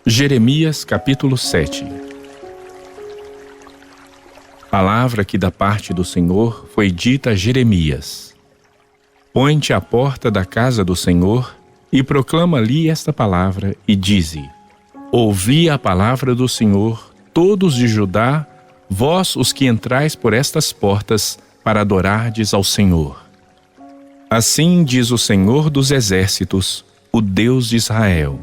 Jeremias capítulo 7. Palavra que da parte do Senhor foi dita a Jeremias. Põe-te à porta da casa do Senhor e proclama ali esta palavra e dize: Ouvi a palavra do Senhor, todos de Judá, vós os que entrais por estas portas para adorardes ao Senhor. Assim diz o Senhor dos exércitos, o Deus de Israel: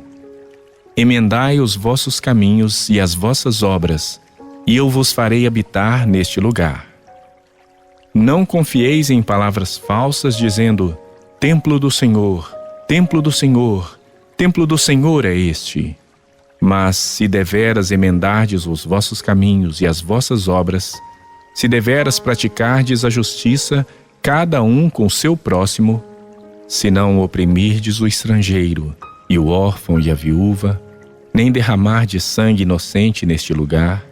Emendai os vossos caminhos e as vossas obras, e eu vos farei habitar neste lugar. Não confieis em palavras falsas, dizendo: Templo do Senhor, templo do Senhor, templo do Senhor é este. Mas se deveras emendardes os vossos caminhos e as vossas obras, se deveras praticardes a justiça, cada um com o seu próximo, se não oprimirdes o estrangeiro, e o órfão e a viúva, nem derramardes sangue inocente neste lugar,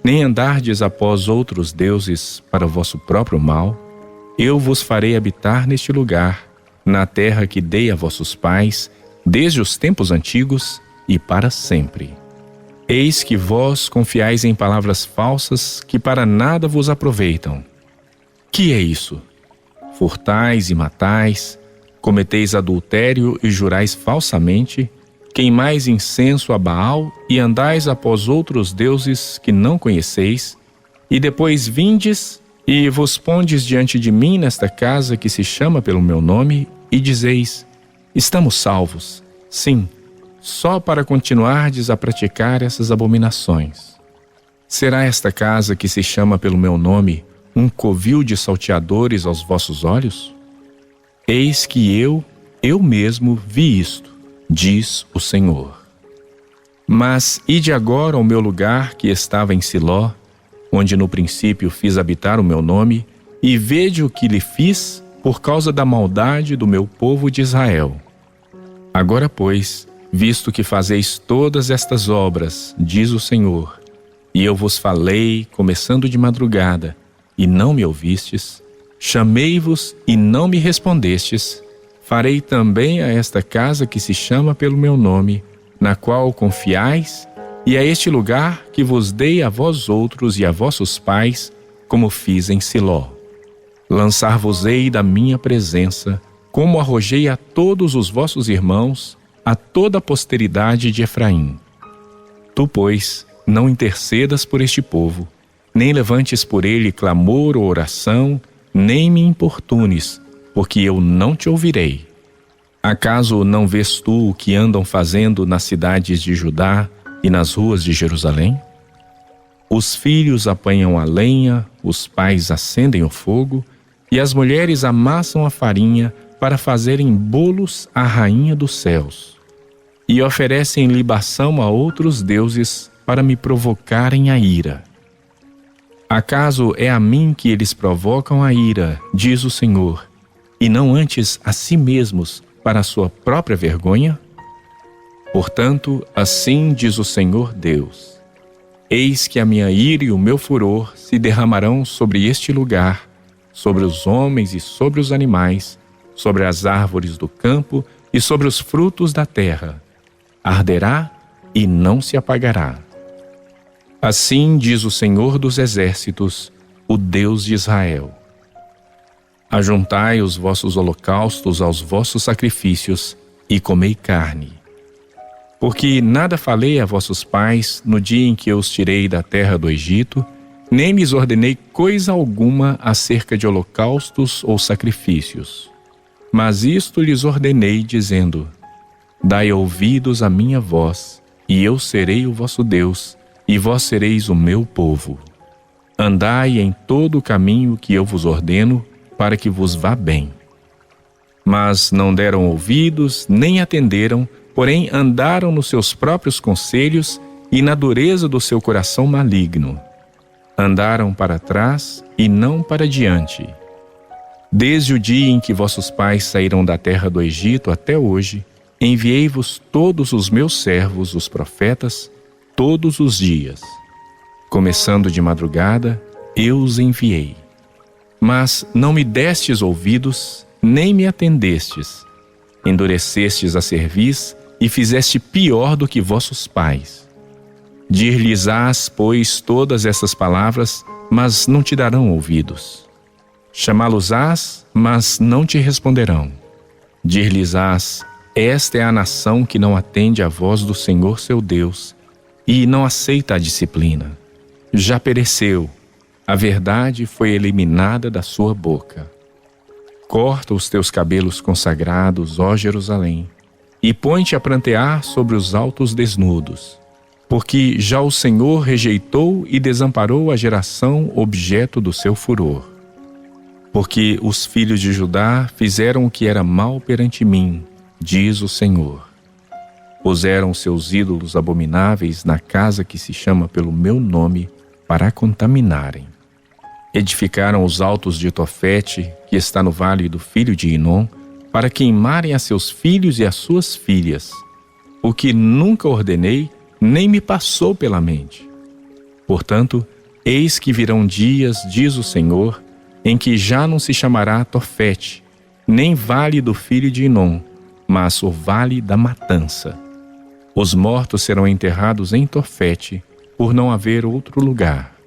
nem andardes após outros deuses para o vosso próprio mal, eu vos farei habitar neste lugar, na terra que dei a vossos pais, desde os tempos antigos e para sempre. Eis que vós confiais em palavras falsas que para nada vos aproveitam. Que é isso? Furtais e matais, cometeis adultério e jurais falsamente, queimais incenso a Baal e andais após outros deuses que não conheceis, e depois vindes e vos pondes diante de mim nesta casa que se chama pelo meu nome, e dizeis: Estamos salvos, sim, só para continuardes a praticar essas abominações. Será esta casa que se chama pelo meu nome um covil de salteadores aos vossos olhos? Eis que eu mesmo vi isto, diz o Senhor. Mas ide agora ao meu lugar que estava em Siló, onde no princípio fiz habitar o meu nome, e vede o que lhe fiz por causa da maldade do meu povo de Israel. Agora, pois, visto que fazeis todas estas obras, diz o Senhor, e eu vos falei, começando de madrugada, e não me ouvistes, chamei-vos e não me respondestes, farei também a esta casa que se chama pelo meu nome, na qual confiais, e a este lugar que vos dei a vós outros e a vossos pais, como fiz em Siló. Lançar-vos-ei da minha presença, como arrojei a todos os vossos irmãos, a toda a posteridade de Efraim. Tu, pois, não intercedas por este povo, nem levantes por ele clamor ou oração, nem me importunes, porque eu não te ouvirei. Acaso não vês tu o que andam fazendo nas cidades de Judá e nas ruas de Jerusalém? Os filhos apanham a lenha, os pais acendem o fogo, e as mulheres amassam a farinha para fazerem bolos à rainha dos céus, e oferecem libação a outros deuses para me provocarem a ira. Acaso é a mim que eles provocam a ira, diz o Senhor, e não antes a si mesmos para a sua própria vergonha? Portanto, assim diz o Senhor Deus: Eis que a minha ira e o meu furor se derramarão sobre este lugar, sobre os homens e sobre os animais, sobre as árvores do campo e sobre os frutos da terra. Arderá e não se apagará. Assim diz o Senhor dos exércitos, o Deus de Israel: Ajuntai os vossos holocaustos aos vossos sacrifícios e comei carne. Porque nada falei a vossos pais no dia em que eu os tirei da terra do Egito, nem lhes ordenei coisa alguma acerca de holocaustos ou sacrifícios. Mas isto lhes ordenei, dizendo: Dai ouvidos à minha voz, e eu serei o vosso Deus, e vós sereis o meu povo. Andai em todo o caminho que eu vos ordeno, para que vos vá bem. Mas não deram ouvidos, nem atenderam, porém andaram nos seus próprios conselhos e na dureza do seu coração maligno. Andaram para trás e não para diante. Desde o dia em que vossos pais saíram da terra do Egito até hoje, enviei-vos todos os meus servos, os profetas, todos os dias. Começando de madrugada, eu os enviei. Mas não me destes ouvidos, nem me atendestes. Endurecestes a cerviz e fizeste pior do que vossos pais. Dir-lhes-ás, pois, todas essas palavras, mas não te darão ouvidos. Chamá-los-ás, mas não te responderão. Dir-lhes-ás, esta é a nação que não atende à voz do Senhor seu Deus e não aceita a disciplina. Já pereceu, a verdade foi eliminada da sua boca. Corta os teus cabelos consagrados, ó Jerusalém, e põe-te a prantear sobre os altos desnudos, porque já o Senhor rejeitou e desamparou a geração objeto do seu furor. Porque os filhos de Judá fizeram o que era mal perante mim, diz o Senhor. Puseram seus ídolos abomináveis na casa que se chama pelo meu nome para a contaminarem. Edificaram os altos de Tofete, que está no vale do filho de Inom, para queimarem a seus filhos e as suas filhas, o que nunca ordenei, nem me passou pela mente. Portanto, eis que virão dias, diz o Senhor, em que já não se chamará Tofete, nem vale do filho de Inom, mas o vale da matança. Os mortos serão enterrados em Tofete, por não haver outro lugar.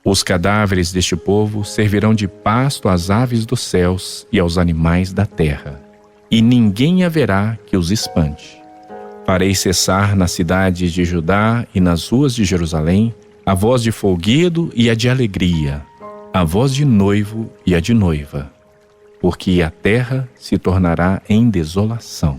Os cadáveres deste povo servirão de pasto às aves dos céus e aos animais da terra, e ninguém haverá que os espante. Farei cessar nas cidades de Judá e nas ruas de Jerusalém a voz de folguedo e a de alegria, a voz de noivo e a de noiva, porque a terra se tornará em desolação.